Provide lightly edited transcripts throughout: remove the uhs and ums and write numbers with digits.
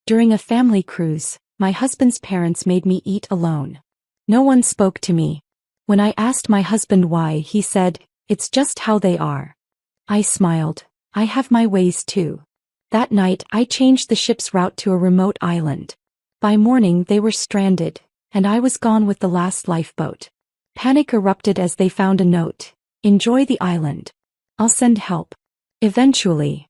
During a family cruise, my husband's parents made me eat alone. No one spoke to me. When I asked my husband why, he said, "It's just how they are." I smiled. I have my ways too. That night, I changed the ship's route to a remote island. By morning, they were stranded, and I was gone with the last lifeboat. Panic erupted as they found a note. "Enjoy the island. I'll send help. Eventually."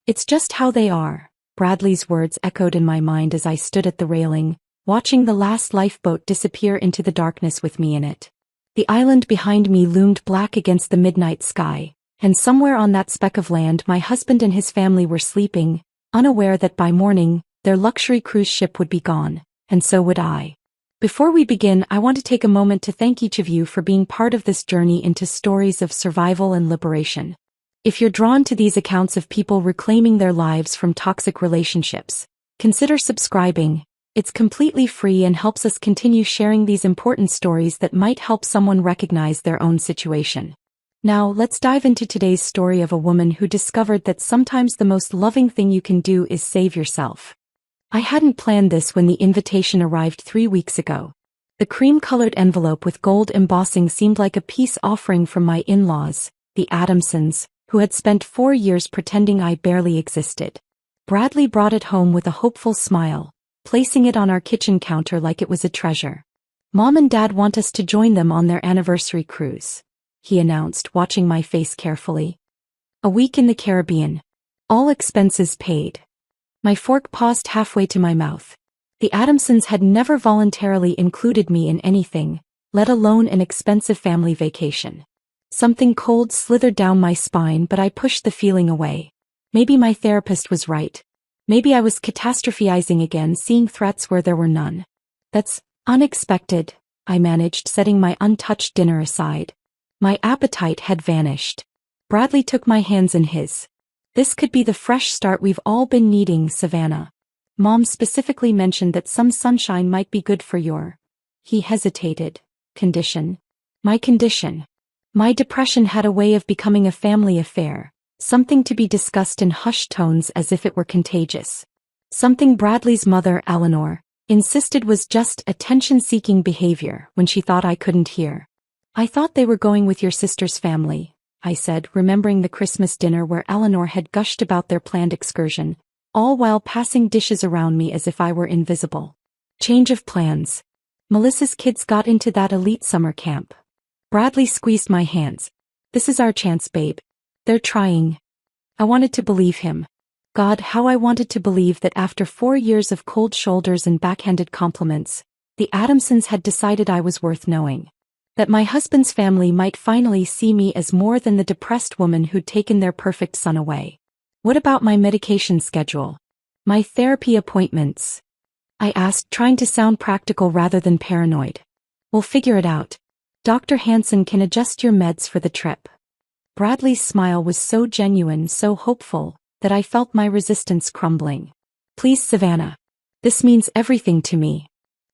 It's just how they are. Bradley's words echoed in my mind as I stood at the railing, watching the last lifeboat disappear into the darkness with me in it. The island behind me loomed black against the midnight sky, and somewhere on that speck of land my husband and his family were sleeping, unaware that by morning, their luxury cruise ship would be gone, and so would I. Before we begin, I want to take a moment to thank each of you for being part of this journey into stories of survival and liberation. If you're drawn to these accounts of people reclaiming their lives from toxic relationships, consider subscribing. It's completely free and helps us continue sharing these important stories that might help someone recognize their own situation. Now, let's dive into today's story of a woman who discovered that sometimes the most loving thing you can do is save yourself. I hadn't planned this when the invitation arrived 3 weeks ago. The cream-colored envelope with gold embossing seemed like a peace offering from my in-laws, the Adamsons, who had spent 4 years pretending I barely existed. Bradley brought it home with a hopeful smile, placing it on our kitchen counter like it was a treasure. "Mom and Dad want us to join them on their anniversary cruise," he announced, watching my face carefully. "A week in the Caribbean. All expenses paid." My fork paused halfway to my mouth. The Adamsons had never voluntarily included me in anything, let alone an expensive family vacation. Something cold slithered down my spine, but I pushed the feeling away. Maybe my therapist was right. Maybe I was catastrophizing again, seeing threats where there were none. "That's unexpected," I managed, setting my untouched dinner aside. My appetite had vanished. Bradley took my hands in his. "This could be the fresh start we've all been needing, Savannah. Mom specifically mentioned that some sunshine might be good for your—" He hesitated. "Condition." My condition. My depression had a way of becoming a family affair, something to be discussed in hushed tones as if it were contagious. Something Bradley's mother, Eleanor, insisted was just attention-seeking behavior when she thought I couldn't hear. "I thought they were going with your sister's family," I said, remembering the Christmas dinner where Eleanor had gushed about their planned excursion, all while passing dishes around me as if I were invisible. Change of plans. Melissa's kids got into that elite summer camp. Bradley squeezed my hands. "This is our chance, babe. They're trying." I wanted to believe him. God, how I wanted to believe that after 4 years of cold shoulders and backhanded compliments, the Adamsons had decided I was worth knowing. That my husband's family might finally see me as more than the depressed woman who'd taken their perfect son away. "What about my medication schedule? My therapy appointments?" I asked, trying to sound practical rather than paranoid. "We'll figure it out. Dr. Hansen can adjust your meds for the trip." Bradley's smile was so genuine, so hopeful, that I felt my resistance crumbling. "Please, Savannah. This means everything to me."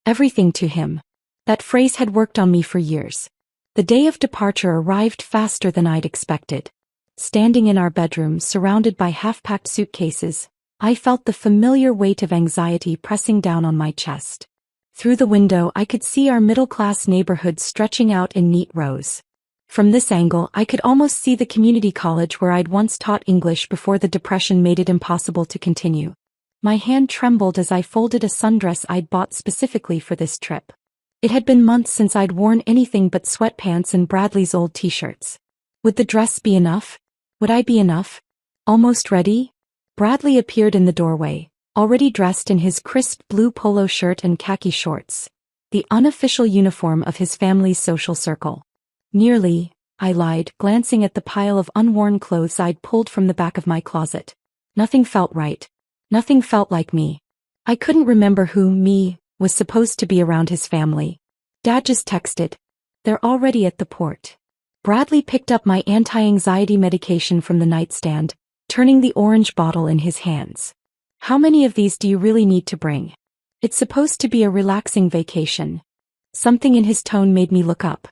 Everything to him. That phrase had worked on me for years. The day of departure arrived faster than I'd expected. Standing in our bedroom, surrounded by half-packed suitcases, I felt the familiar weight of anxiety pressing down on my chest. Through the window, I could see our middle-class neighborhood stretching out in neat rows. From this angle, I could almost see the community college where I'd once taught English before the depression made it impossible to continue. My hand trembled as I folded a sundress I'd bought specifically for this trip. It had been months since I'd worn anything but sweatpants and Bradley's old t-shirts. Would the dress be enough? Would I be enough? Almost ready? Bradley appeared in the doorway, already dressed in his crisp blue polo shirt and khaki shorts, the unofficial uniform of his family's social circle. "Nearly," I lied, glancing at the pile of unworn clothes I'd pulled from the back of my closet. Nothing felt right. Nothing felt like me. I couldn't remember who me was supposed to be around his family. Dad just texted. "They're already at the port." Bradley picked up my anti-anxiety medication from the nightstand, turning the orange bottle in his hands. "How many of these do you really need to bring? It's supposed to be a relaxing vacation." Something in his tone made me look up.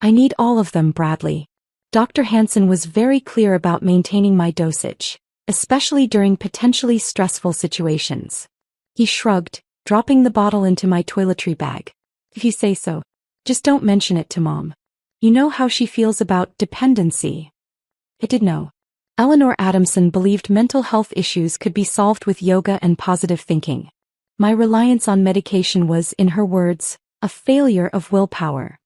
"I need all of them, Bradley. Dr. Hansen was very clear about maintaining my dosage. especially during potentially stressful situations. He shrugged, dropping the bottle into my toiletry bag. If you say so. Just don't mention it to Mom. You know how she feels about dependency. I did know. Eleanor Adamson believed mental health issues could be solved with yoga and positive thinking. My reliance on medication was, in her words, a failure of willpower.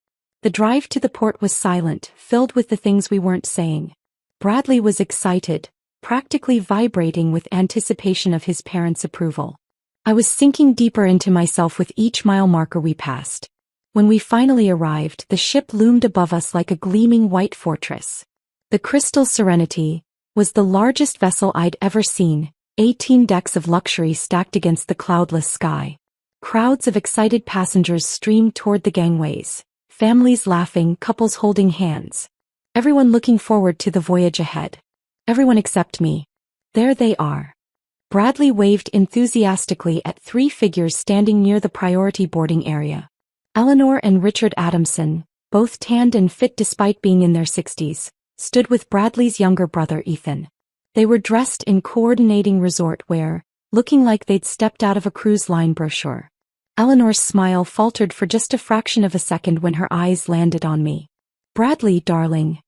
The drive to the port was silent, filled with the things we weren't saying. Bradley was excited, practically vibrating with anticipation of his parents' approval. I was sinking deeper into myself with each mile marker we passed. When we finally arrived, the ship loomed above us like a gleaming white fortress. The Crystal Serenity was the largest vessel I'd ever seen, 18 decks of luxury stacked against the cloudless sky. Crowds of excited passengers streamed toward the gangways, families laughing, couples holding hands. Everyone looking forward to the voyage ahead. Everyone except me. There they are. Bradley waved enthusiastically at three figures standing near the priority boarding area. Eleanor and Richard Adamson, both tanned and fit despite being in their 60s, stood with Bradley's younger brother Ethan. They were dressed in coordinating resort wear, looking like they'd stepped out of a cruise line brochure. Eleanor's smile faltered for just a fraction of a second when her eyes landed on me. "Bradley, darling."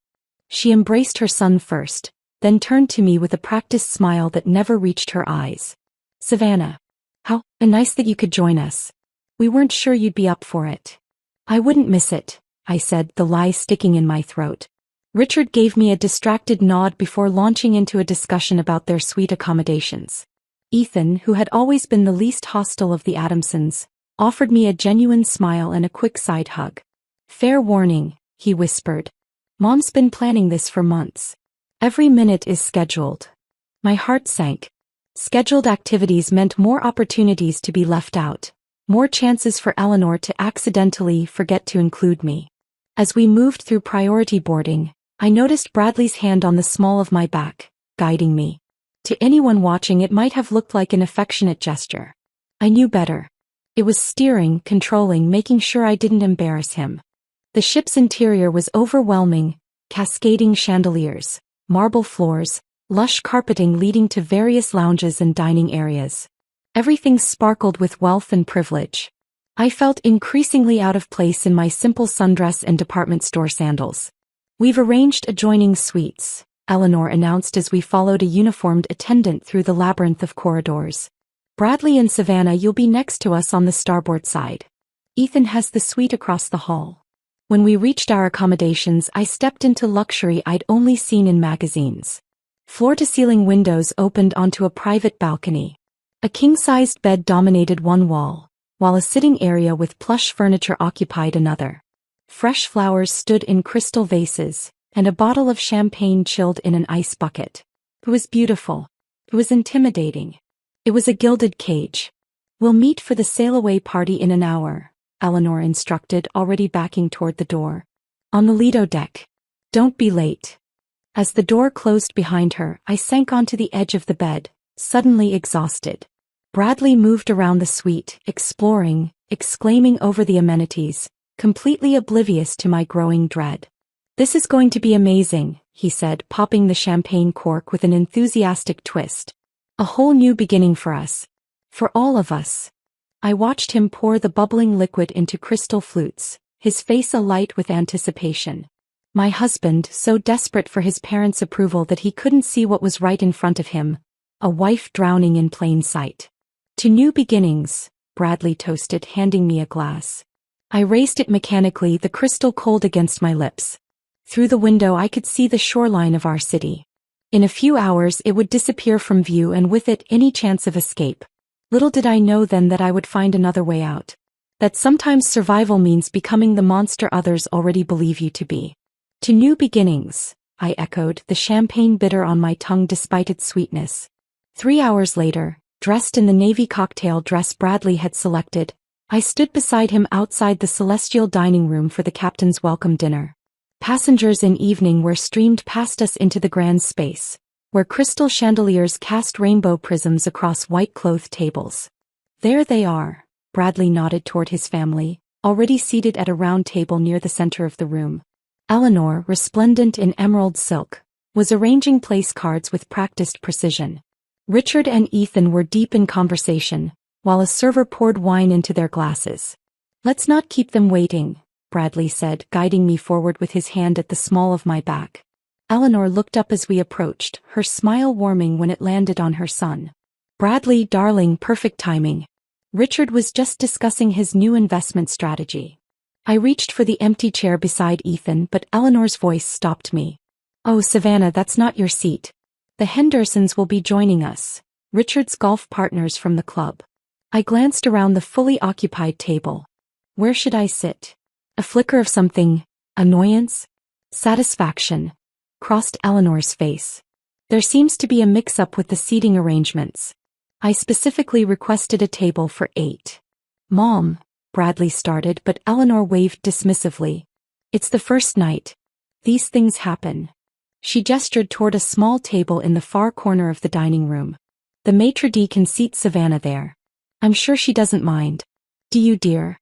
She embraced her son first, then turned to me with a practiced smile that never reached her eyes. "Savannah. How nice that you could join us. We weren't sure you'd be up for it." "I wouldn't miss it," I said, the lie sticking in my throat. Richard gave me a distracted nod before launching into a discussion about their suite accommodations. Ethan, who had always been the least hostile of the Adamsons, offered me a genuine smile and a quick side hug. "Fair warning," he whispered. "Mom's been planning this for months. Every minute is scheduled." My heart sank. Scheduled activities meant more opportunities to be left out, more chances for Eleanor to accidentally forget to include me. As we moved through priority boarding, I noticed Bradley's hand on the small of my back, guiding me. To anyone watching, it might have looked like an affectionate gesture. I knew better. It was steering, controlling, making sure I didn't embarrass him. The ship's interior was overwhelming, cascading chandeliers, marble floors, lush carpeting leading to various lounges and dining areas. Everything sparkled with wealth and privilege. I felt increasingly out of place in my simple sundress and department store sandals. "We've arranged adjoining suites," Eleanor announced as we followed a uniformed attendant through the labyrinth of corridors. "Bradley and Savannah, you'll be next to us on the starboard side. Ethan has the suite across the hall." When we reached our accommodations, I stepped into luxury I'd only seen in magazines. Floor-to-ceiling windows opened onto a private balcony. A king-sized bed dominated one wall, while a sitting area with plush furniture occupied another. Fresh flowers stood in crystal vases, and a bottle of champagne chilled in an ice bucket. It was beautiful. It was intimidating. It was a gilded cage. "We'll meet for the sail-away party in an hour," Eleanor instructed, already backing toward the door. "On the Lido deck. Don't be late." As the door closed behind her, I sank onto the edge of the bed, suddenly exhausted. Bradley moved around the suite, exploring, exclaiming over the amenities, completely oblivious to my growing dread. "This is going to be amazing," he said, popping the champagne cork with an enthusiastic twist. "A whole new beginning for us. For all of us." I watched him pour the bubbling liquid into crystal flutes, his face alight with anticipation. My husband, so desperate for his parents' approval that he couldn't see what was right in front of him, a wife drowning in plain sight. "To new beginnings," Bradley toasted, handing me a glass. I raised it mechanically, the crystal cold against my lips. Through the window I could see the shoreline of our city. In a few hours it would disappear from view, and with it any chance of escape. Little did I know then that I would find another way out. That sometimes survival means becoming the monster others already believe you to be. "To new beginnings," I echoed, the champagne bitter on my tongue despite its sweetness. 3 hours later, dressed in the navy cocktail dress Bradley had selected, I stood beside him outside the celestial dining room for the captain's welcome dinner. Passengers in evening wear streamed past us into the grand space, where crystal chandeliers cast rainbow prisms across white-clothed tables. "There they are," Bradley nodded toward his family, already seated at a round table near the center of the room. Eleanor, resplendent in emerald silk, was arranging place cards with practiced precision. Richard and Ethan were deep in conversation, while a server poured wine into their glasses. "Let's not keep them waiting," Bradley said, guiding me forward with his hand at the small of my back. Eleanor looked up as we approached, her smile warming when it landed on her son. "Bradley, darling, perfect timing." Richard was just discussing his new investment strategy. I reached for the empty chair beside Ethan, but Eleanor's voice stopped me. "Oh, Savannah, that's not your seat. The Hendersons will be joining us, Richard's golf partners from the club." I glanced around the fully occupied table. Where should I sit? A flicker of something, annoyance, satisfaction, crossed Eleanor's face. "There seems to be a mix-up with the seating arrangements. I specifically requested a table for 8. "Mom," Bradley started, but Eleanor waved dismissively. "It's the first night. These things happen." She gestured toward a small table in the far corner of the dining room. "The maitre d' can seat Savannah there. I'm sure she doesn't mind. Do you, dear?"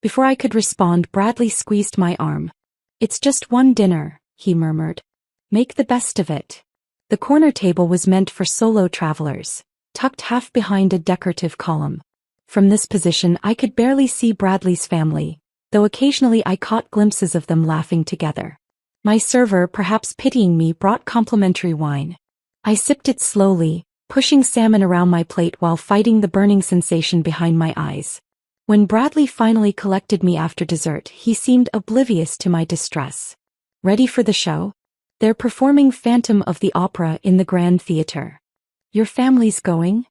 Before I could respond, Bradley squeezed my arm. "It's just one dinner," he murmured. "Make the best of it." The corner table was meant for solo travelers, tucked half behind a decorative column. From this position I could barely see Bradley's family, though occasionally I caught glimpses of them laughing together. My server, perhaps pitying me, brought complimentary wine. I sipped it slowly, pushing salmon around my plate while fighting the burning sensation behind my eyes. When Bradley finally collected me after dessert, he seemed oblivious to my distress. "Ready for the show? They're performing Phantom of the Opera in the Grand Theatre." "Your family's going?"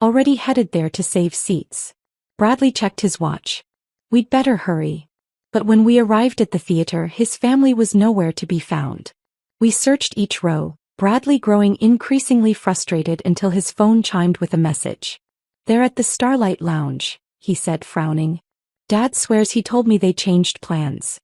"Already headed there to save seats." Bradley checked his watch. "We'd better hurry." But when we arrived at the theater, his family was nowhere to be found. We searched each row, Bradley growing increasingly frustrated until his phone chimed with a message. "They're at the Starlight Lounge," he said, frowning. "Dad swears he told me they changed plans."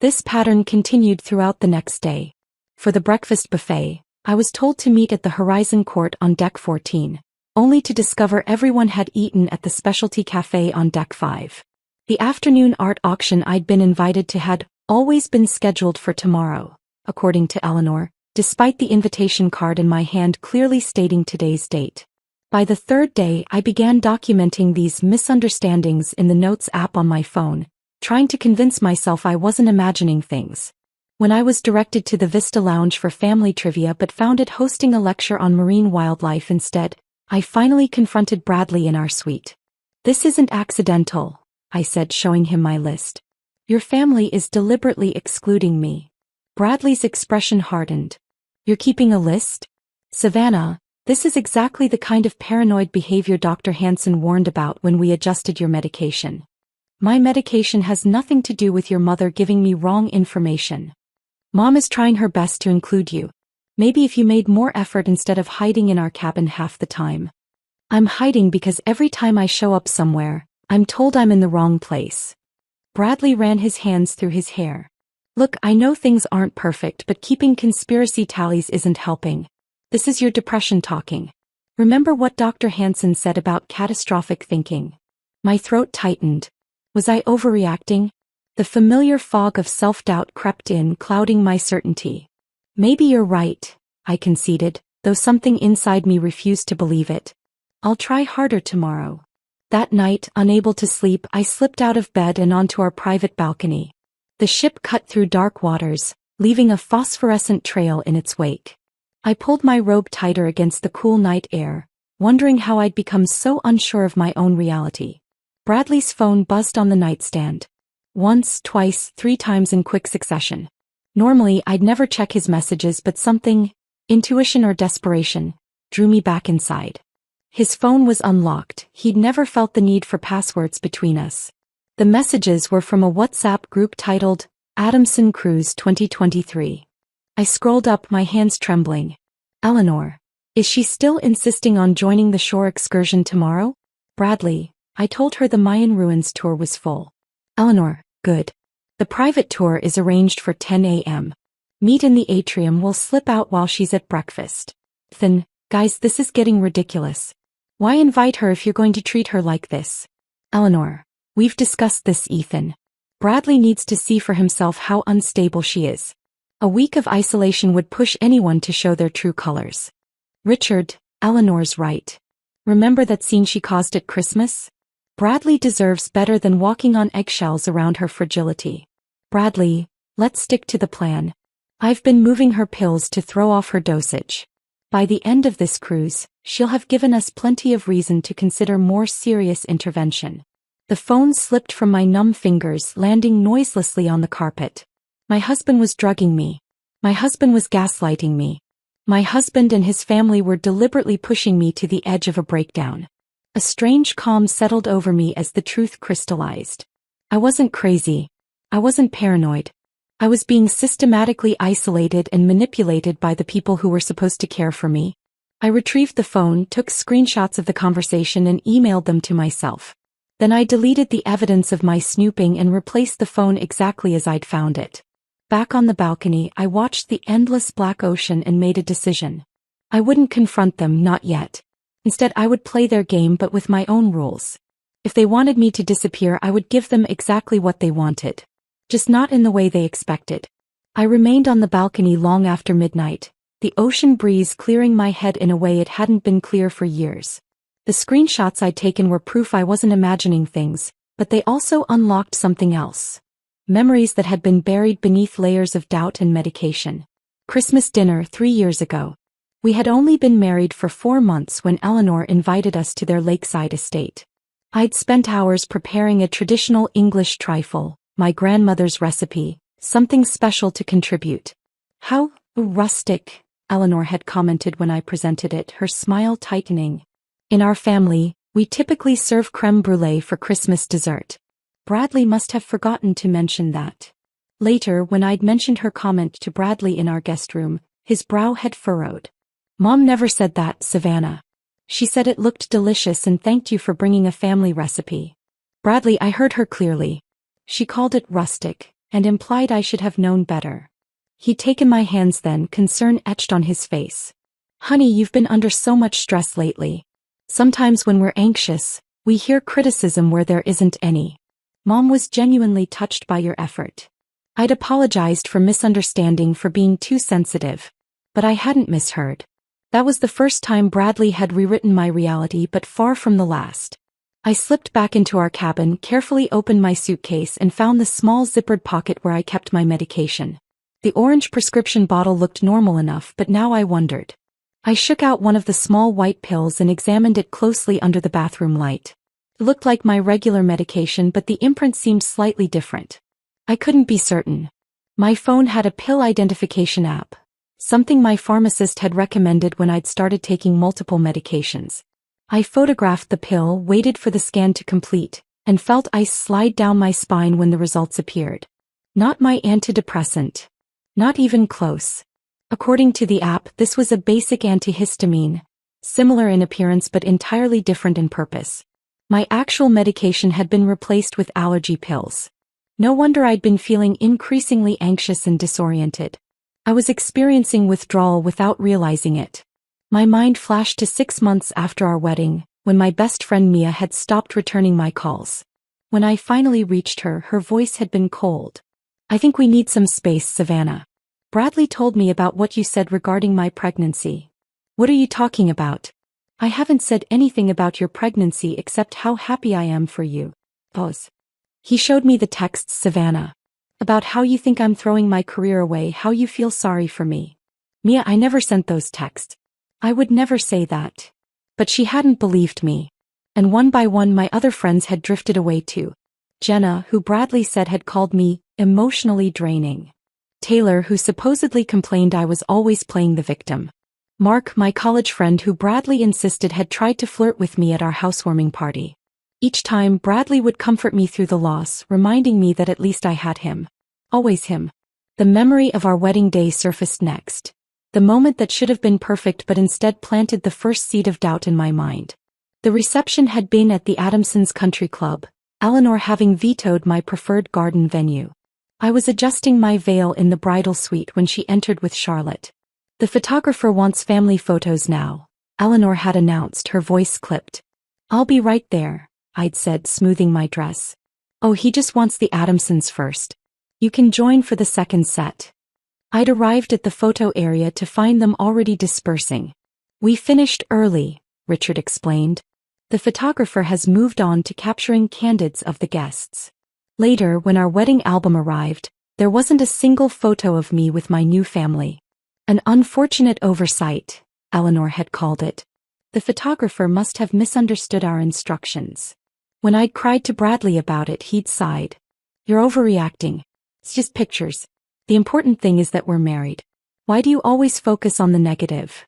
This pattern continued throughout the next day. For the breakfast buffet, I was told to meet at the Horizon Court on Deck 14, only to discover everyone had eaten at the specialty cafe on Deck 5. The afternoon art auction I'd been invited to had always been scheduled for tomorrow, according to Eleanor, despite the invitation card in my hand clearly stating today's date. By the third day, I began documenting these misunderstandings in the Notes app on my phone, trying to convince myself I wasn't imagining things. When I was directed to the Vista Lounge for family trivia but found it hosting a lecture on marine wildlife instead, I finally confronted Bradley in our suite. "This isn't accidental," I said, showing him my list. "Your family is deliberately excluding me." Bradley's expression hardened. "You're keeping a list?" "Savannah, this is exactly the kind of paranoid behavior Dr. Hansen warned about when we adjusted your medication." "My medication has nothing to do with your mother giving me wrong information. Mom is trying her best to include you. Maybe if you made more effort instead of hiding in our cabin half the time." "I'm hiding because every time I show up somewhere, I'm told I'm in the wrong place." Bradley ran his hands through his hair. "Look, I know things aren't perfect, but keeping conspiracy tallies isn't helping. This is your depression talking. Remember what Dr. Hansen said about catastrophic thinking?" My throat tightened. Was I overreacting? The familiar fog of self-doubt crept in, clouding my certainty. "Maybe you're right," I conceded, though something inside me refused to believe it. "I'll try harder tomorrow." That night, unable to sleep, I slipped out of bed and onto our private balcony. The ship cut through dark waters, leaving a phosphorescent trail in its wake. I pulled my robe tighter against the cool night air, wondering how I'd become so unsure of my own reality. Bradley's phone buzzed on the nightstand. Once, twice, 3 times in quick succession. Normally, I'd never check his messages, but something, intuition or desperation, drew me back inside. His phone was unlocked. He'd never felt the need for passwords between us. The messages were from a WhatsApp group titled, Adamson Cruise 2023. I scrolled up, my hands trembling. "Eleanor. Is she still insisting on joining the shore excursion tomorrow?" "Bradley." I told her the Mayan ruins tour was full. "Eleanor, good. The private tour is arranged for 10 a.m. Meet in the atrium. We'll slip out while she's at breakfast." "Then, guys, this is getting ridiculous. Why invite her if you're going to treat her like this?" "Eleanor. We've discussed this, Ethan. Bradley needs to see for himself how unstable she is. A week of isolation would push anyone to show their true colors. Richard, Eleanor's right. Remember that scene she caused at Christmas? Bradley deserves better than walking on eggshells around her fragility. Bradley, let's stick to the plan. I've been moving her pills to throw off her dosage. By the end of this cruise, she'll have given us plenty of reason to consider more serious intervention. The phone slipped from my numb fingers, landing noiselessly on the carpet. My husband was drugging me. My husband was gaslighting me. My husband and his family were deliberately pushing me to the edge of a breakdown. A strange calm settled over me as the truth crystallized. I wasn't crazy. I wasn't paranoid. I was being systematically isolated and manipulated by the people who were supposed to care for me. I retrieved the phone, took screenshots of the conversation and emailed them to myself. Then I deleted the evidence of my snooping and replaced the phone exactly as I'd found it. Back on the balcony, I watched the endless black ocean and made a decision. I wouldn't confront them, not yet. Instead, I would play their game but with my own rules. If they wanted me to disappear, I would give them exactly what they wanted. Just not in the way they expected. I remained on the balcony long after midnight, the ocean breeze clearing my head in a way it hadn't been clear for years. The screenshots I'd taken were proof I wasn't imagining things, but they also unlocked something else. Memories that had been buried beneath layers of doubt and medication. Christmas dinner 3 years ago. We had only been married for 4 months when Eleanor invited us to their lakeside estate. I'd spent hours preparing a traditional English trifle, my grandmother's recipe, something special to contribute. How rustic, Eleanor had commented when I presented it, her smile tightening. In our family, we typically serve crème brûlée for Christmas dessert. Bradley must have forgotten to mention that. Later, when I'd mentioned her comment to Bradley in our guest room, his brow had furrowed. Mom never said that, Savannah. She said it looked delicious and thanked you for bringing a family recipe. Bradley, I heard her clearly. She called it rustic, and implied I should have known better. He'd taken my hands then, concern etched on his face. Honey, you've been under so much stress lately. Sometimes when we're anxious, we hear criticism where there isn't any. Mom was genuinely touched by your effort. I'd apologized for misunderstanding, for being too sensitive. But I hadn't misheard. That was the first time Bradley had rewritten my reality, but far from the last. I slipped back into our cabin, carefully opened my suitcase and found the small zippered pocket where I kept my medication. The orange prescription bottle looked normal enough, but now I wondered. I shook out one of the small white pills and examined it closely under the bathroom light. It looked like my regular medication, but the imprint seemed slightly different. I couldn't be certain. My phone had a pill identification app, something my pharmacist had recommended when I'd started taking multiple medications. I photographed the pill, waited for the scan to complete, and felt ice slide down my spine when the results appeared. Not my antidepressant. Not even close. According to the app, this was a basic antihistamine, similar in appearance but entirely different in purpose. My actual medication had been replaced with allergy pills. No wonder I'd been feeling increasingly anxious and disoriented. I was experiencing withdrawal without realizing it. My mind flashed to 6 months after our wedding, when my best friend Mia had stopped returning my calls. When I finally reached her, her voice had been cold. I think we need some space, Savannah. Bradley told me about what you said regarding my pregnancy. What are you talking about? I haven't said anything about your pregnancy except how happy I am for you. Pause. He showed me the texts, Savannah. About how you think I'm throwing my career away, how you feel sorry for me. Mia, I never sent those texts. I would never say that. But she hadn't believed me. And one by one my other friends had drifted away too. Jenna, who Bradley said had called me emotionally draining. Taylor, who supposedly complained I was always playing the victim. Mark, my college friend who Bradley insisted had tried to flirt with me at our housewarming party. Each time, Bradley would comfort me through the loss, reminding me that at least I had him. Always him. The memory of our wedding day surfaced next. The moment that should have been perfect but instead planted the first seed of doubt in my mind. The reception had been at the Adamsons Country Club, Eleanor having vetoed my preferred garden venue. I was adjusting my veil in the bridal suite when she entered with Charlotte. The photographer wants family photos now, Eleanor had announced, her voice clipped. I'll be right there, I'd said, smoothing my dress. Oh, he just wants the Adamsons first. You can join for the second set. I'd arrived at the photo area to find them already dispersing. "We finished early," Richard explained. "The photographer has moved on to capturing candids of the guests." Later, when our wedding album arrived, there wasn't a single photo of me with my new family. "An unfortunate oversight," Eleanor had called it. "The photographer must have misunderstood our instructions." When I'd cried to Bradley about it, he'd sighed. "You're overreacting. It's just pictures. The important thing is that we're married. Why do you always focus on the negative?"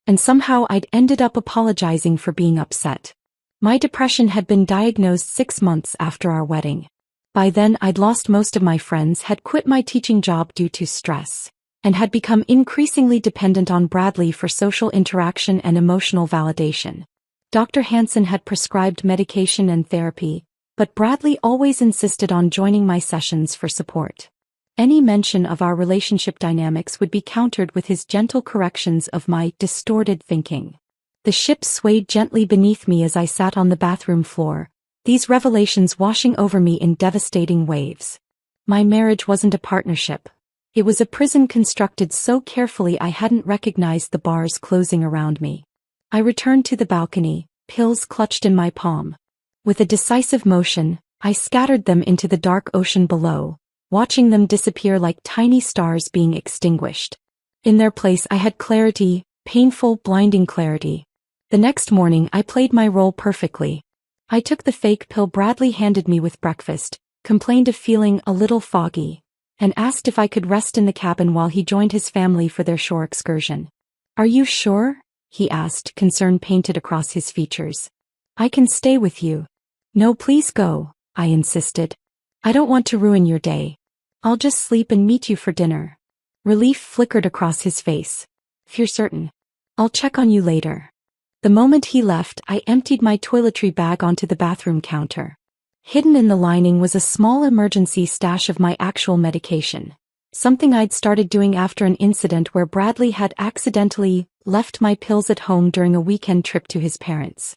And somehow I'd ended up apologizing for being upset. My depression had been diagnosed 6 months after our wedding. By then I'd lost most of my friends, had quit my teaching job due to stress, and had become increasingly dependent on Bradley for social interaction and emotional validation. Dr. Hansen had prescribed medication and therapy, but Bradley always insisted on joining my sessions for support. Any mention of our relationship dynamics would be countered with his gentle corrections of my distorted thinking. The ship swayed gently beneath me as I sat on the bathroom floor, these revelations washing over me in devastating waves. My marriage wasn't a partnership. It was a prison constructed so carefully I hadn't recognized the bars closing around me. I returned to the balcony, pills clutched in my palm. With a decisive motion, I scattered them into the dark ocean below, watching them disappear like tiny stars being extinguished. In their place I had clarity, painful, blinding clarity. The next morning I played my role perfectly. I took the fake pill Bradley handed me with breakfast, complained of feeling a little foggy, and asked if I could rest in the cabin while he joined his family for their shore excursion. "Are you sure?" he asked, concern painted across his features. "I can stay with you." "No, please go," I insisted. "I don't want to ruin your day. I'll just sleep and meet you for dinner." Relief flickered across his face. "If you're certain. I'll check on you later." The moment he left, I emptied my toiletry bag onto the bathroom counter. Hidden in the lining was a small emergency stash of my actual medication, something I'd started doing after an incident where Bradley had accidentally left my pills at home during a weekend trip to his parents.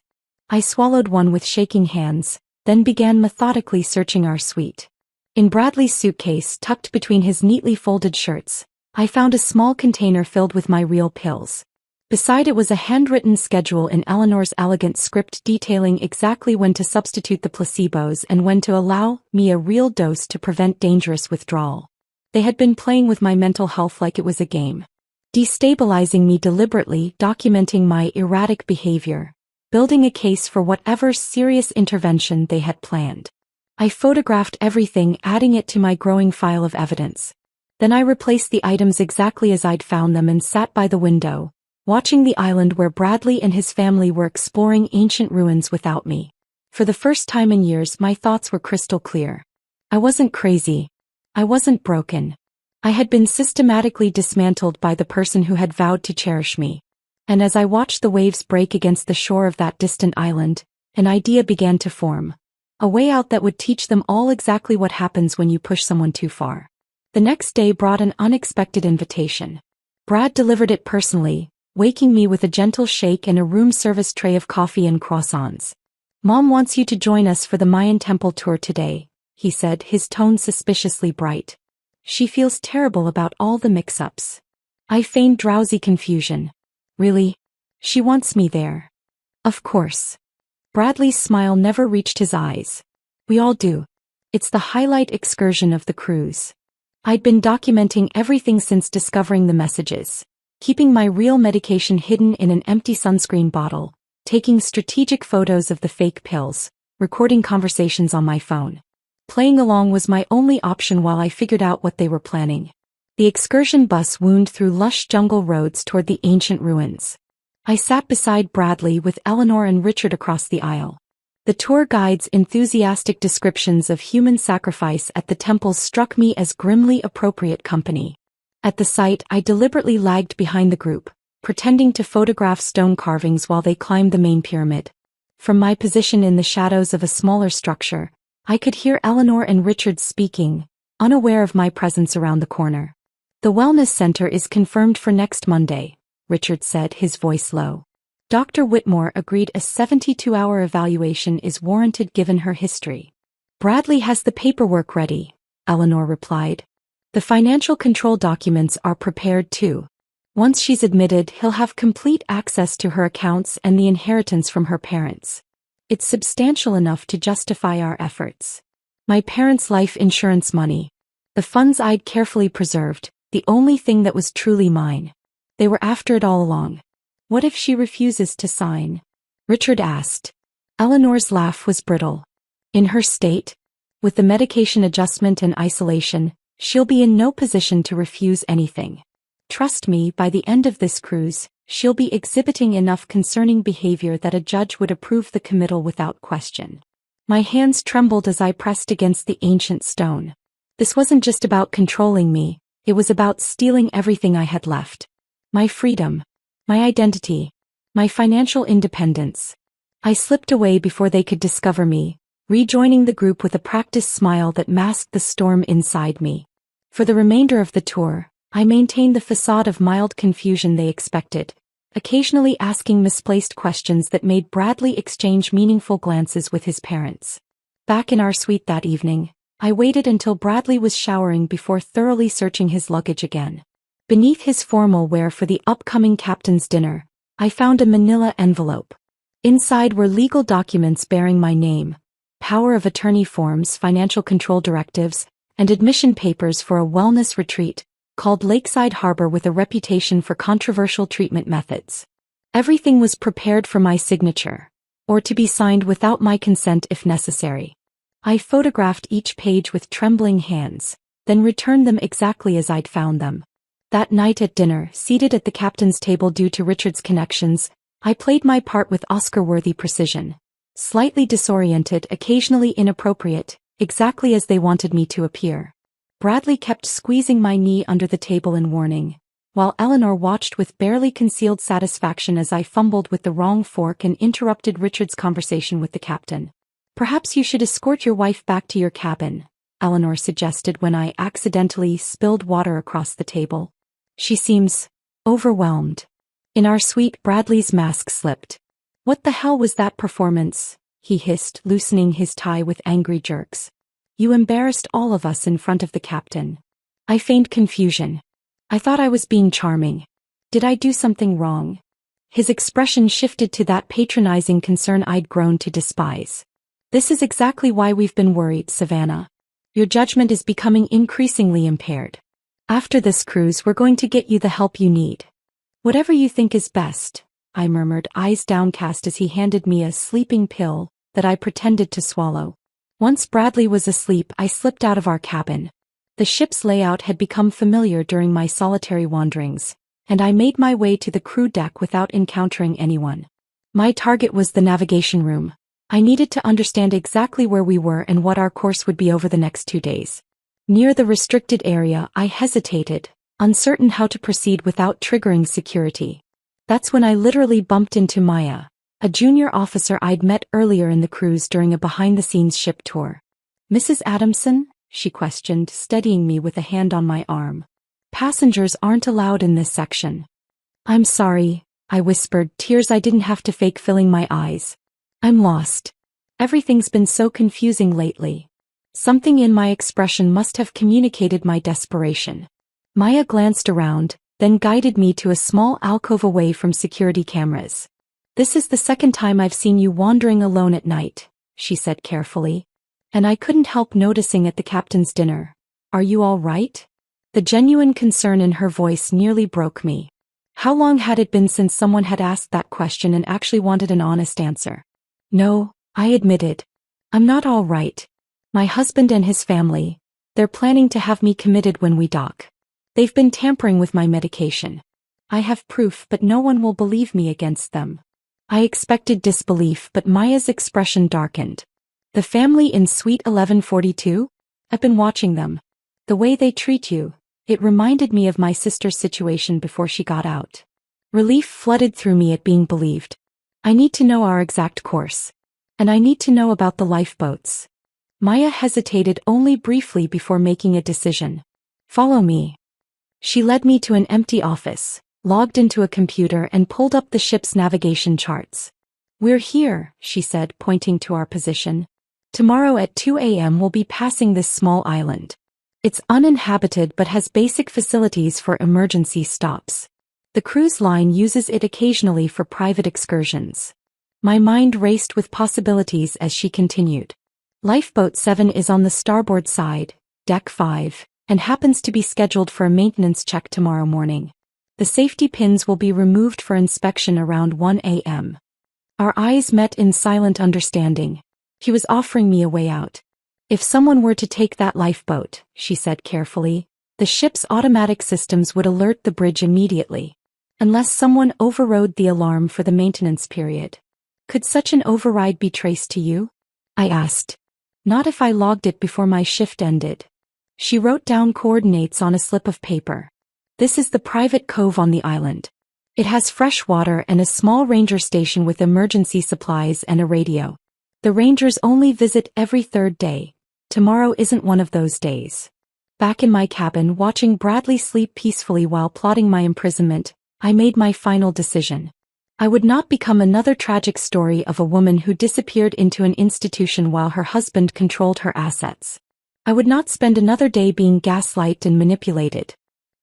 I swallowed one with shaking hands, then began methodically searching our suite. In Bradley's suitcase, tucked between his neatly folded shirts, I found a small container filled with my real pills. Beside it was a handwritten schedule in Eleanor's elegant script detailing exactly when to substitute the placebos and when to allow me a real dose to prevent dangerous withdrawal. They had been playing with my mental health like it was a game, destabilizing me deliberately, documenting my erratic behavior, building a case for whatever serious intervention they had planned. I photographed everything, adding it to my growing file of evidence. Then I replaced the items exactly as I'd found them and sat by the window, watching the island where Bradley and his family were exploring ancient ruins without me. For the first time in years, my thoughts were crystal clear. I wasn't crazy. I wasn't broken. I had been systematically dismantled by the person who had vowed to cherish me. And as I watched the waves break against the shore of that distant island, an idea began to form. A way out that would teach them all exactly what happens when you push someone too far. The next day brought an unexpected invitation. Brad delivered it personally, waking me with a gentle shake and a room service tray of coffee and croissants. "Mom wants you to join us for the Mayan temple tour today," he said, his tone suspiciously bright. "She feels terrible about all the mix-ups." I feigned drowsy confusion. "Really? She wants me there?" "Of course." Bradley's smile never reached his eyes. "We all do. It's the highlight excursion of the cruise." I'd been documenting everything since discovering the messages. Keeping my real medication hidden in an empty sunscreen bottle, taking strategic photos of the fake pills, recording conversations on my phone. Playing along was my only option while I figured out what they were planning. The excursion bus wound through lush jungle roads toward the ancient ruins. I sat beside Bradley with Eleanor and Richard across the aisle. The tour guide's enthusiastic descriptions of human sacrifice at the temples struck me as grimly appropriate company. At the site, I deliberately lagged behind the group, pretending to photograph stone carvings while they climbed the main pyramid. From my position in the shadows of a smaller structure, I could hear Eleanor and Richard speaking, unaware of my presence around the corner. "The wellness center is confirmed for next Monday," Richard said, his voice low. Dr. Whitmore agreed a 72-hour evaluation is warranted given her history. "Bradley has the paperwork ready," Eleanor replied. The financial control documents are prepared too. Once she's admitted, he'll have complete access to her accounts and the inheritance from her parents. It's substantial enough to justify our efforts. My parents' life insurance money. The funds I'd carefully preserved, the only thing that was truly mine. They were after it all along. What if she refuses to sign? Richard asked. Eleanor's laugh was brittle. In her state, with the medication adjustment and isolation, she'll be in no position to refuse anything. Trust me, by the end of this cruise, she'll be exhibiting enough concerning behavior that a judge would approve the committal without question. My hands trembled as I pressed against the ancient stone. This wasn't just about controlling me, it was about stealing everything I had left. My freedom, my identity, my financial independence. I slipped away before they could discover me, rejoining the group with a practiced smile that masked the storm inside me. For the remainder of the tour, I maintained the facade of mild confusion they expected, occasionally asking misplaced questions that made Bradley exchange meaningful glances with his parents. Back in our suite that evening, I waited until Bradley was showering before thoroughly searching his luggage again. Beneath his formal wear for the upcoming captain's dinner, I found a manila envelope. Inside were legal documents bearing my name, power of attorney forms, financial control directives, and admission papers for a wellness retreat called Lakeside Harbor with a reputation for controversial treatment methods. Everything was prepared for my signature, or to be signed without my consent if necessary. I photographed each page with trembling hands, then returned them exactly as I'd found them. That night at dinner, seated at the captain's table due to Richard's connections, I played my part with Oscar-worthy precision. Slightly disoriented, occasionally inappropriate, exactly as they wanted me to appear. Bradley kept squeezing my knee under the table in warning, while Eleanor watched with barely concealed satisfaction as I fumbled with the wrong fork and interrupted Richard's conversation with the captain. Perhaps you should escort your wife back to your cabin, Eleanor suggested when I accidentally spilled water across the table. She seems overwhelmed. In our suite, Bradley's mask slipped. What the hell was that performance? He hissed, loosening his tie with angry jerks. You embarrassed all of us in front of the captain. I feigned confusion. I thought I was being charming. Did I do something wrong? His expression shifted to that patronizing concern I'd grown to despise. This is exactly why we've been worried, Savannah. Your judgment is becoming increasingly impaired. After this cruise, we're going to get you the help you need. Whatever you think is best, I murmured, eyes downcast as he handed me a sleeping pill that I pretended to swallow. Once Bradley was asleep, I slipped out of our cabin. The ship's layout had become familiar during my solitary wanderings, and I made my way to the crew deck without encountering anyone. My target was the navigation room. I needed to understand exactly where we were and what our course would be over the next 2 days. Near the restricted area, I hesitated, uncertain how to proceed without triggering security. That's when I literally bumped into Maya, a junior officer I'd met earlier in the cruise during a behind-the-scenes ship tour. Mrs. Adamson? She questioned, steadying me with a hand on my arm. Passengers aren't allowed in this section. I'm sorry, I whispered, tears I didn't have to fake filling my eyes. I'm lost. Everything's been so confusing lately. Something in my expression must have communicated my desperation. Maya glanced around, then guided me to a small alcove away from security cameras. This is the second time I've seen you wandering alone at night, she said carefully. And I couldn't help noticing at the captain's dinner. Are you all right? The genuine concern in her voice nearly broke me. How long had it been since someone had asked that question and actually wanted an honest answer? No, I admitted. I'm not all right. My husband and his family, they're planning to have me committed when we dock. They've been tampering with my medication. I have proof, but no one will believe me against them. I expected disbelief, but Maya's expression darkened. The family in Suite 1142? I've been watching them. The way they treat you, it reminded me of my sister's situation before she got out. Relief flooded through me at being believed. I need to know our exact course. And I need to know about the lifeboats. Maya hesitated only briefly before making a decision. Follow me. She led me to an empty office, logged into a computer and pulled up the ship's navigation charts. We're here, she said, pointing to our position. Tomorrow at 2 a.m. we'll be passing this small island. It's uninhabited but has basic facilities for emergency stops. The cruise line uses it occasionally for private excursions. My mind raced with possibilities as she continued. Lifeboat 7 is on the starboard side, deck 5, and happens to be scheduled for a maintenance check tomorrow morning. The safety pins will be removed for inspection around 1 a.m. Our eyes met in silent understanding. She was offering me a way out. If someone were to take that lifeboat, she said carefully, the ship's automatic systems would alert the bridge immediately. Unless someone overrode the alarm for the maintenance period. Could such an override be traced to you? I asked. Not if I logged it before my shift ended. She wrote down coordinates on a slip of paper. This is the private cove on the island. It has fresh water and a small ranger station with emergency supplies and a radio. The rangers only visit every third day. Tomorrow isn't one of those days. Back in my cabin watching Bradley sleep peacefully while plotting my imprisonment, I made my final decision. I would not become another tragic story of a woman who disappeared into an institution while her husband controlled her assets. I would not spend another day being gaslighted and manipulated.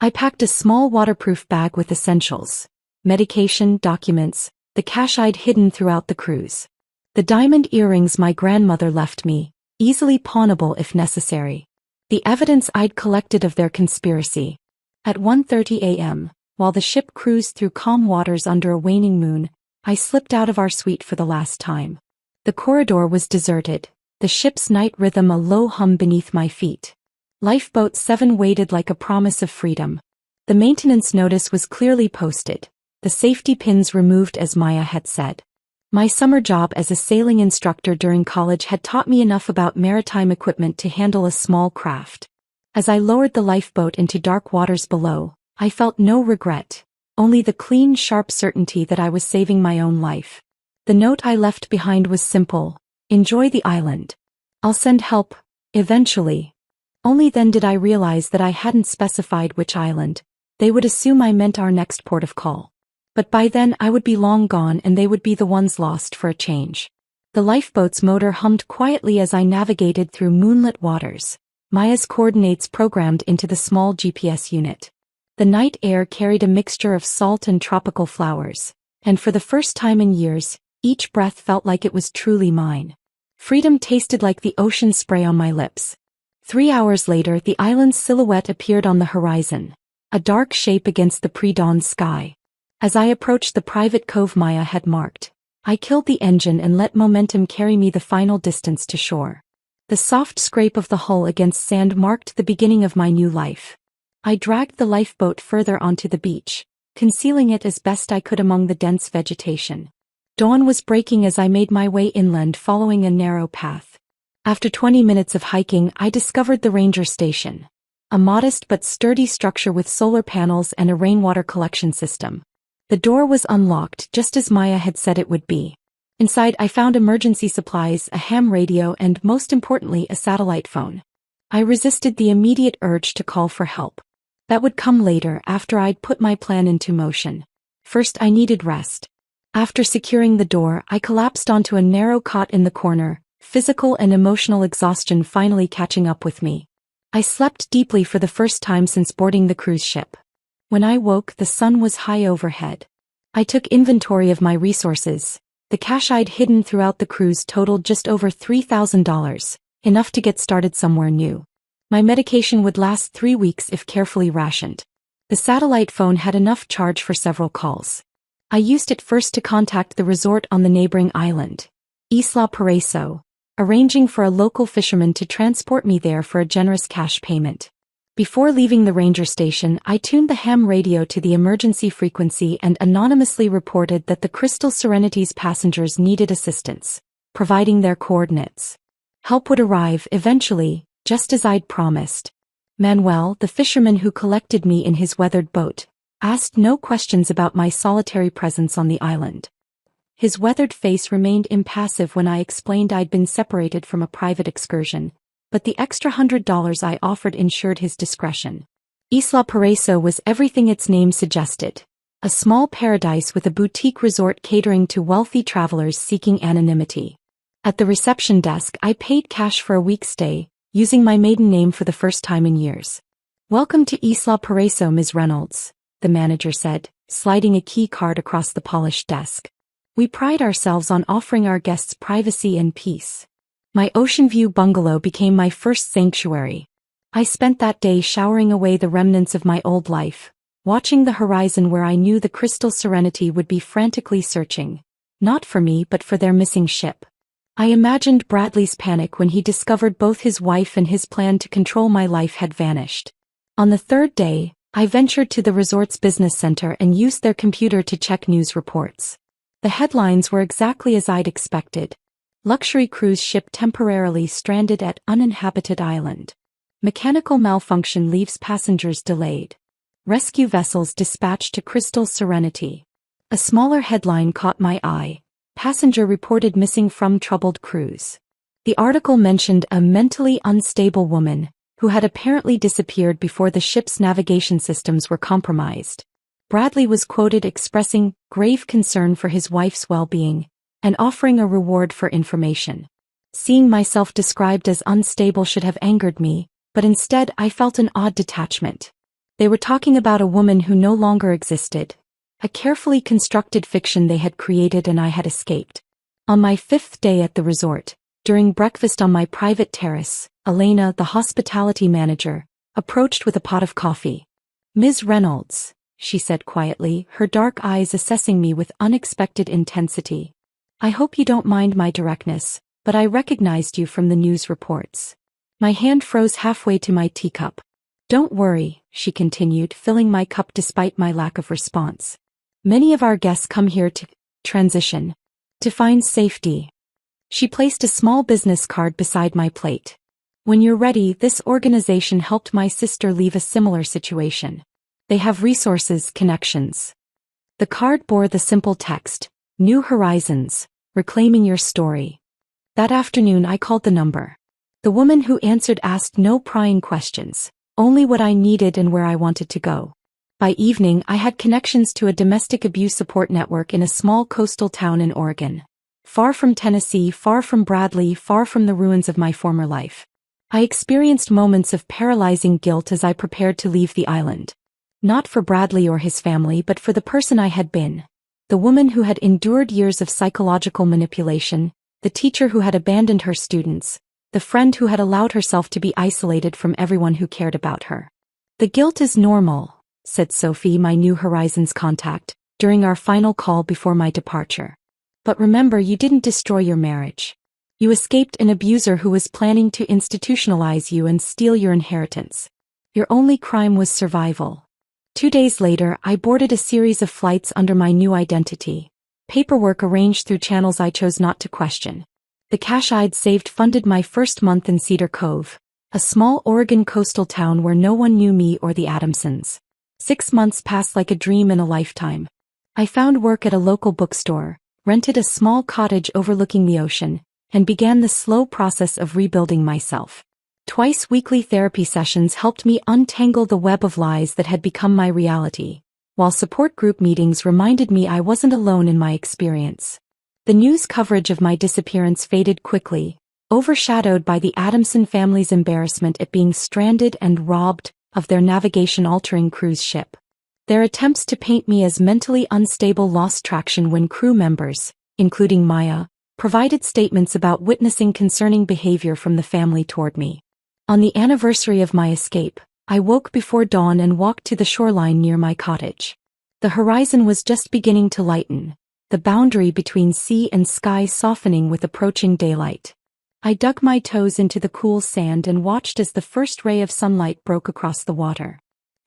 I packed a small waterproof bag with essentials, medication, documents, the cash I'd hidden throughout the cruise. The diamond earrings my grandmother left me, easily pawnable if necessary. The evidence I'd collected of their conspiracy. At 1:30 a.m., while the ship cruised through calm waters under a waning moon, I slipped out of our suite for the last time. The corridor was deserted, the ship's night rhythm a low hum beneath my feet. Lifeboat 7 waited like a promise of freedom. The maintenance notice was clearly posted, the safety pins removed as Maya had said. My summer job as a sailing instructor during college had taught me enough about maritime equipment to handle a small craft. As I lowered the lifeboat into dark waters below, I felt no regret, only the clean, sharp certainty that I was saving my own life. The note I left behind was simple: enjoy the island. I'll send help, eventually. Only then did I realize that I hadn't specified which island. They would assume I meant our next port of call. But by then I would be long gone and they would be the ones lost for a change. The lifeboat's motor hummed quietly as I navigated through moonlit waters, Maya's coordinates programmed into the small GPS unit. The night air carried a mixture of salt and tropical flowers, and for the first time in years, each breath felt like it was truly mine. Freedom tasted like the ocean spray on my lips. 3 hours later, the island's silhouette appeared on the horizon, a dark shape against the pre-dawn sky. As I approached the private cove Maya had marked, I killed the engine and let momentum carry me the final distance to shore. The soft scrape of the hull against sand marked the beginning of my new life. I dragged the lifeboat further onto the beach, concealing it as best I could among the dense vegetation. Dawn was breaking as I made my way inland following a narrow path. After 20 minutes of hiking, I discovered the ranger station. A modest but sturdy structure with solar panels and a rainwater collection system. The door was unlocked just as Maya had said it would be. Inside I found emergency supplies, a ham radio and, most importantly, a satellite phone. I resisted the immediate urge to call for help. That would come later after I'd put my plan into motion. First I needed rest. After securing the door, I collapsed onto a narrow cot in the corner, physical and emotional exhaustion finally catching up with me. I slept deeply for the first time since boarding the cruise ship. When I woke, the sun was high overhead. I took inventory of my resources. The cash I'd hidden throughout the cruise totaled just over $3,000, enough to get started somewhere new. My medication would last 3 weeks if carefully rationed. The satellite phone had enough charge for several calls. I used it first to contact the resort on the neighboring island, Isla Paraiso, arranging for a local fisherman to transport me there for a generous cash payment. Before leaving the ranger station, I tuned the ham radio to the emergency frequency and anonymously reported that the Crystal Serenity's passengers needed assistance, providing their coordinates. Help would arrive eventually, just as I'd promised. Manuel, the fisherman who collected me in his weathered boat, asked no questions about my solitary presence on the island. His weathered face remained impassive when I explained I'd been separated from a private excursion, but the extra $100 I offered ensured his discretion. Isla Paraiso was everything its name suggested. A small paradise with a boutique resort catering to wealthy travelers seeking anonymity. At the reception desk, I paid cash for a week's stay, using my maiden name for the first time in years. "Welcome to Isla Paraíso, Ms. Reynolds," the manager said, sliding a key card across the polished desk. "We pride ourselves on offering our guests privacy and peace." My ocean view bungalow became my first sanctuary. I spent that day showering away the remnants of my old life, watching the horizon where I knew the crystal serenity would be frantically searching, not for me but for their missing ship. I imagined Bradley's panic when he discovered both his wife and his plan to control my life had vanished. On the third day, I ventured to the resort's business center and used their computer to check news reports. The headlines were exactly as I'd expected. Luxury cruise ship temporarily stranded at uninhabited island. Mechanical malfunction leaves passengers delayed. Rescue vessels dispatched to crystal serenity. A smaller headline caught my eye. Passenger reported missing from troubled cruise. The article mentioned a mentally unstable woman who had apparently disappeared before the ship's navigation systems were compromised. Bradley was quoted expressing grave concern for his wife's well-being and offering a reward for information. Seeing myself described as unstable should have angered me, but instead I felt an odd detachment. They were talking about a woman who no longer existed, a carefully constructed fiction they had created, and I had escaped. On my 5th day at the resort, during breakfast on my private terrace, Elena, the hospitality manager, approached with a pot of coffee. "Ms. Reynolds," she said quietly, her dark eyes assessing me with unexpected intensity. "I hope you don't mind my directness, but I recognized you from the news reports." My hand froze halfway to my teacup. "Don't worry," she continued, filling my cup despite my lack of response. "Many of our guests come here to transition, to find safety." She placed a small business card beside my plate. "When you're ready, this organization helped my sister leave a similar situation. They have resources, connections." The card bore the simple text, "New Horizons, reclaiming your story." That afternoon I called the number. The woman who answered asked no prying questions, only what I needed and where I wanted to go. By evening I had connections to a domestic abuse support network in a small coastal town in Oregon. Far from Tennessee, far from Bradley, far from the ruins of my former life. I experienced moments of paralyzing guilt as I prepared to leave the island. Not for Bradley or his family, but for the person I had been. The woman who had endured years of psychological manipulation, the teacher who had abandoned her students, the friend who had allowed herself to be isolated from everyone who cared about her. "The guilt is normal," said Sophie, my New Horizons contact, during our final call before my departure. "But remember, you didn't destroy your marriage. You escaped an abuser who was planning to institutionalize you and steal your inheritance. Your only crime was survival." 2 days later, I boarded a series of flights under my new identity. Paperwork arranged through channels I chose not to question. The cash I'd saved funded my first month in Cedar Cove, a small Oregon coastal town where no one knew me or the Adamsons. 6 months passed like a dream in a lifetime. I found work at a local bookstore, rented a small cottage overlooking the ocean, and began the slow process of rebuilding myself. Twice weekly therapy sessions helped me untangle the web of lies that had become my reality, while support group meetings reminded me I wasn't alone in my experience. The news coverage of my disappearance faded quickly, overshadowed by the Adamson family's embarrassment at being stranded and robbed of their navigation-altering cruise ship. Their attempts to paint me as mentally unstable lost traction when crew members, including Maya, provided statements about witnessing concerning behavior from the family toward me. On the anniversary of my escape, I woke before dawn and walked to the shoreline near my cottage. The horizon was just beginning to lighten, the boundary between sea and sky softening with approaching daylight. I dug my toes into the cool sand and watched as the first ray of sunlight broke across the water.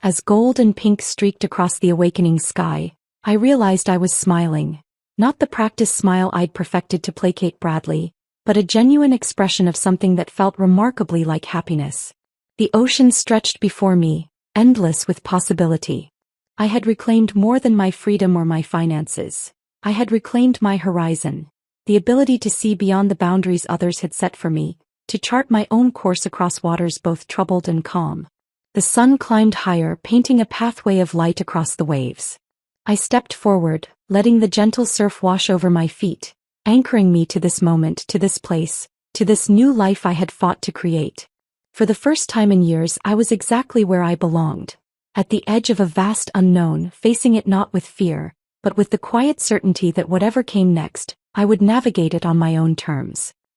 As gold and pink streaked across the awakening sky, I realized I was smiling, not the practiced smile I'd perfected to placate Bradley, but a genuine expression of something that felt remarkably like happiness. The ocean stretched before me, endless with possibility. I had reclaimed more than my freedom or my finances. I had reclaimed my horizon, the ability to see beyond the boundaries others had set for me, to chart my own course across waters both troubled and calm. The sun climbed higher, painting a pathway of light across the waves. I stepped forward, letting the gentle surf wash over my feet, anchoring me to this moment, to this place, to this new life I had fought to create. For the first time in years, I was exactly where I belonged. At the edge of a vast unknown, facing it not with fear, but with the quiet certainty that whatever came next, I would navigate it on my own terms.